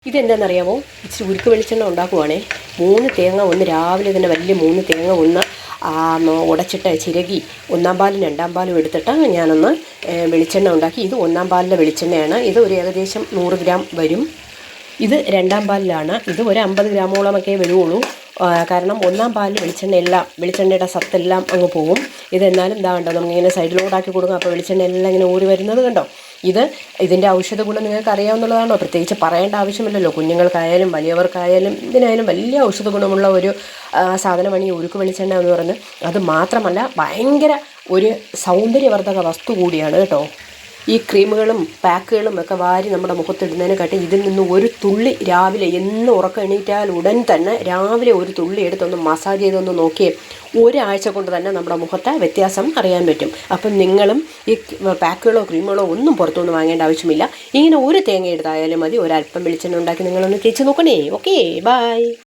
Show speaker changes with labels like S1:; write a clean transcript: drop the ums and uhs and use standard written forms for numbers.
S1: ഇതെന്താണെന്നറിയാമോ? ഇച്ചിരി ഉരുക്ക് വെളിച്ചെണ്ണ ഉണ്ടാക്കുവാണേ. 3 തേങ്ങ ഒന്ന് രാവിലെ തന്നെ വലിയ 3 തേങ്ങ ഒന്ന് ഉടച്ചിട്ട് ചിരകി 1-ാം പാലും 2-ാം പാലും എടുത്തിട്ട് ഞാനൊന്ന് വെളിച്ചെണ്ണ ഉണ്ടാക്കി. ഇത് 1-ാം പാലിലെ വെളിച്ചെണ്ണയാണ്. ഇത് ഒരു ഏകദേശം 100 ഗ്രാം വരും. ഇത് 2-ാം പാലിലാണ്. ഇത് ഒരു 50 ഗ്രാമോളമൊക്കെ വരുള്ളൂ. കാരണം 1-ാം പാലിൽ വെളിച്ചെണ്ണയുടെ സത്തെല്ലാം അങ്ങ് പോകും. ഇതെന്നാലും ഇതാ കണ്ടോ, നമുക്കിങ്ങനെ സൈഡിലോട്ടാക്കി കൊടുക്കും. അപ്പോൾ വെളിച്ചെണ്ണ എല്ലാം ഇങ്ങനെ ഊറി വരുന്നത് കണ്ടോ. ഇതിൻ്റെ ഔഷധ ഗുണം നിങ്ങൾക്ക് അറിയാവുന്നതാണോ? പ്രത്യേകിച്ച് പറയേണ്ട ആവശ്യമില്ലല്ലോ. കുഞ്ഞുങ്ങൾക്കായാലും വലിയവർക്കായാലും ഇതിനായാലും വലിയ ഔഷധ ഗുണമുള്ള ഒരു സാധനമാണ് ഈ ഉരുക്ക് വെളിച്ചെണ്ണ എന്ന് പറയുന്നത്. അത് മാത്രമല്ല ഭയങ്കര ഒരു സൗന്ദര്യവർദ്ധക വസ്തു കൂടിയാണ് കേട്ടോ. ഈ ക്രീമുകളും പാക്കുകളും ഒക്കെ വാരി നമ്മുടെ മുഖത്തിടുന്നതിനെക്കാട്ടി ഇതിൽ നിന്ന് ഒരു തുള്ളി രാവിലെ എന്ന് ഉറക്കം എണീറ്റാൽ ഉടൻ തന്നെ രാവിലെ ഒരു തുള്ളി എടുത്തൊന്ന് മസാജ് ചെയ്തൊന്ന് നോക്കിയേ, ഒരാഴ്ച കൊണ്ട് തന്നെ നമ്മുടെ മുഖത്തെ വ്യത്യാസം അറിയാൻ പറ്റും. അപ്പം നിങ്ങളും ഈ പാക്കുകളോ ക്രീമുകളോ ഒന്നും പുറത്തുനിന്ന് വാങ്ങേണ്ട ആവശ്യമില്ല. ഇങ്ങനെ ഒരു തേങ്ങ എടുത്തായാലും മതി. ഒരല്പം വെളിച്ചെണ്ണ ഉണ്ടാക്കി നിങ്ങളൊന്ന് തേച്ച് നോക്കണേ. Okay, by.